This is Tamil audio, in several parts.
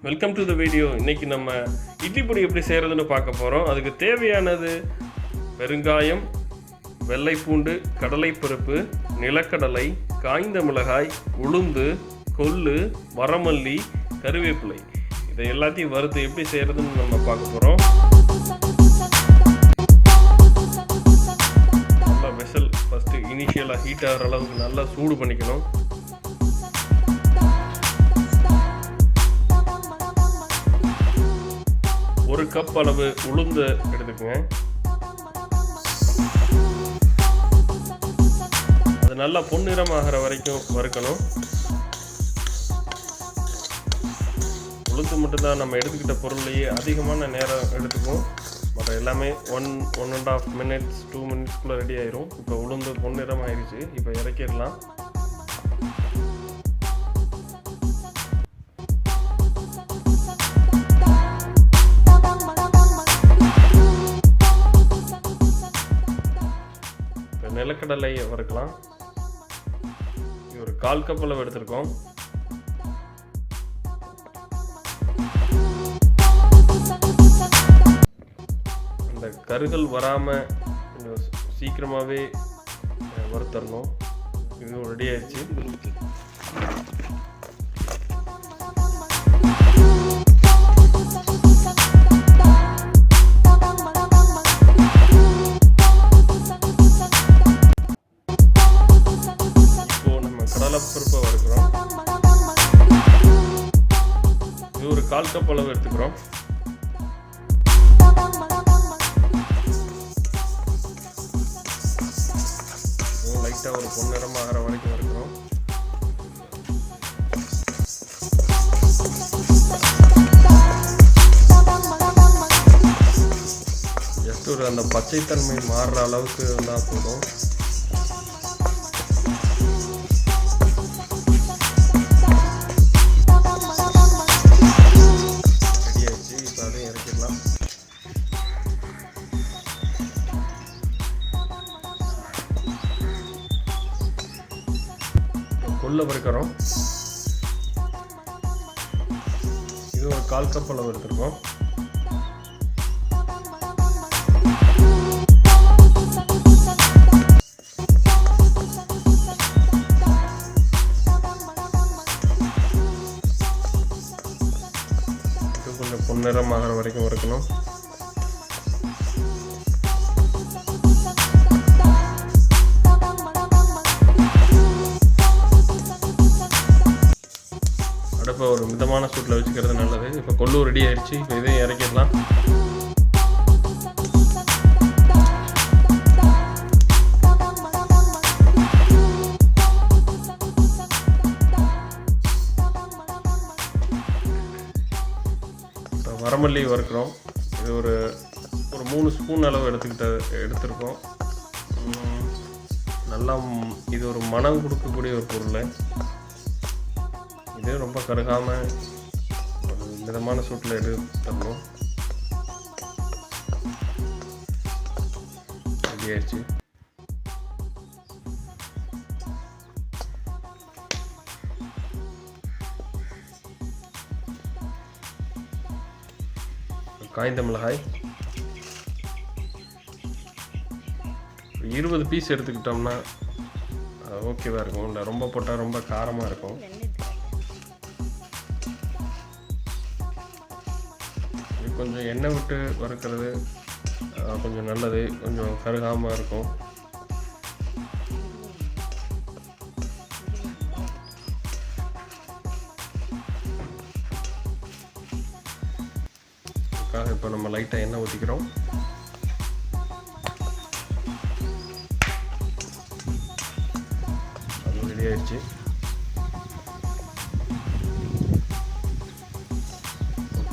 Welcome to the video. இன்றைக்கி நம்ம இட்லி பொடி எப்படி செய்கிறதுன்னு பார்க்க போகிறோம். அதுக்கு தேவையானது பெருங்காயம், வெள்ளை பூண்டு, கடலைப்பருப்பு, நிலக்கடலை, காய்ந்த மிளகாய், உளுந்து, கொள்ளு, வரமல்லி, கருவேப்பிலை. இதை எல்லாத்தையும் வறுத்து எப்படி செய்கிறதுன்னு நம்ம பார்க்க போகிறோம். நல்லா வெசல் ஃபஸ்ட்டு இனிஷியலாக ஹீட் ஆகிற அளவுக்கு நல்லா சூடு பண்ணிக்கணும். ஒரு கப் அளவு உளுந்து எடுத்துக்கங்க. அது நல்லா பொன்னிறமாகிற வரைக்கும் வறுக்கணும். உளுந்து மட்டும்தான் நம்ம எடுத்துக்கிட்ட பொருள்லேயே அதிகமான நேரம் எடுத்துக்கும். மற்ற எல்லாமே 1.5 minutes 2 minutesக்குள்ளே ரெடி ஆயிரும். இப்போ உளுந்து பொன்னிறம் ஆயிடுச்சு. இப்போ இறக்கிடலாம். நிலக்கடலையை வறுக்கலாம். இது ஒரு 1/4 கப் அளவு எடுத்திருக்கோம். அந்த கருகள் வராமல் கொஞ்சம் சீக்கிரமாகவே வறுத்தரணும். இது ரெடி ஆயிடுச்சு. கடலைப்பருப்பை வறுக்கிறோம். இது ஒரு 1/4 கப் அளவு எடுத்துக்கிறோம். லைட்டாக ஒரு பொன்னிறம் ஆகிற வரைக்கும் வறுக்கிறோம். ஜஸ்ட் ஒரு அந்த பச்சைத்தன்மை மாறுற அளவுக்கு இருந்தால் போதும். கொள்ளை வறுக்கிறோம். இது ஒரு 1/4 கப் அளவு எடுத்துருக்கோம். இது கொஞ்சம் பொன்னிறம் ஆகிற வரைக்கும் வறுக்கணும். அடுப்பை ஒரு மிதமான சூட்டில் வச்சுக்கிறது நல்லது. இப்போ கொள்ளு ரெடி ஆயிடுச்சு. இப்போ இதையும் இறக்கிடலாம். இப்போ வரமல்லி வறுக்கிறோம். இது ஒரு 3 ஸ்பூன் அளவு எடுத்திருக்கோம். நல்லா இது ஒரு மனம் கொடுக்கக்கூடிய ஒரு பொருள். இது ரொம்ப கருகாமல் ஒரு மிதமான சூட்டில் எடுத்துடணும். ரெடி ஆயிடுச்சு. காய்ந்த மிளகாய் 20 பீஸ் எடுத்துக்கிட்டோம்னா ஓகேவாக இருக்கும். இல்லை ரொம்ப போட்டால் ரொம்ப காரமாக இருக்கும். கொஞ்சம் எண்ணெய் விட்டு வறுக்கிறது கொஞ்சம் நல்லது. கொஞ்சம் கருகாமல் இருக்கும். அதுக்காக இப்போ நம்ம லைட்டாக எண்ணெய் ஊற்றிக்கிறோம். அது ரெடி ஆயிடுச்சு.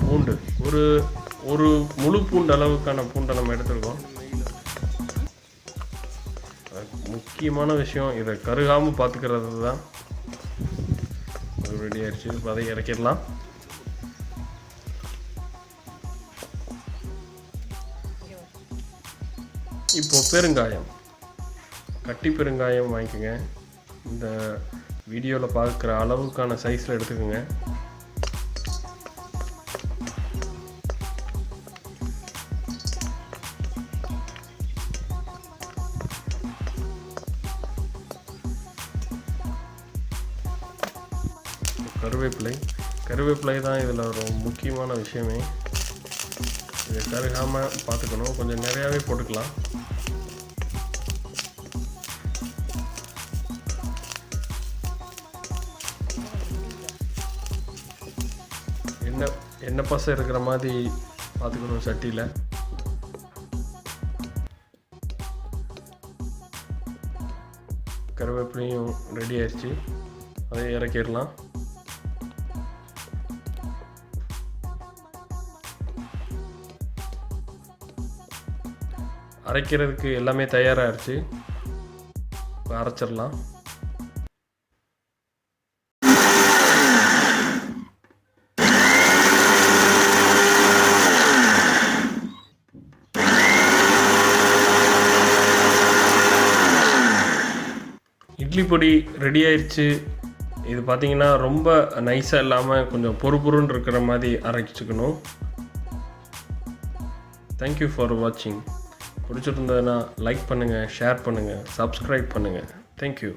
பூண்டு ஒரு முழு பூண்டு அளவுக்கான பூண்டை நம்ம எடுத்துருக்கோம். முக்கியமான விஷயம் இதை கருகாமல் பார்த்துக்கிறது தான். அது ரெடி ஆயிடுச்சு. இப்போ அதை இறக்கிடலாம். இப்போ பெருங்காயம், கட்டி பெருங்காயம் வாங்கிக்கோங்க. இந்த வீடியோவில் பார்க்குற அளவுக்கான சைஸில் எடுத்துக்கோங்க. கருவேப்பிலை தான் இதில் ஒரு முக்கியமான விஷயமே. இதை கருகாமல் பார்த்துக்கணும். கொஞ்சம் நிறையாவே போட்டுக்கலாம். எண்ணெய் பசை இருக்கிற மாதிரி பார்த்துக்கணும் சட்டியில். கருவேப்பிலையும் ரெடி ஆயிடுச்சு, அதை இறக்கிடலாம். அரைக்கிறதுக்கு எல்லாமே தயாராகிடுச்சு. இப்போ அரைச்சிடலாம். இட்லி பொடி ரெடி ஆயிடுச்சு. இது பார்த்திங்கன்னா ரொம்ப நைஸாக இல்லாமல் கொஞ்சம் பொறுன்னு இருக்கிற மாதிரி அரைச்சிக்கணும். தேங்க்யூ ஃபார் வாட்சிங். பிடிச்சிருந்ததுன்னா லைக் பண்ணுங்கள், ஷேர் பண்ணுங்கள், சப்ஸ்கிரைப் பண்ணுங்கள். தேங்க்யூ.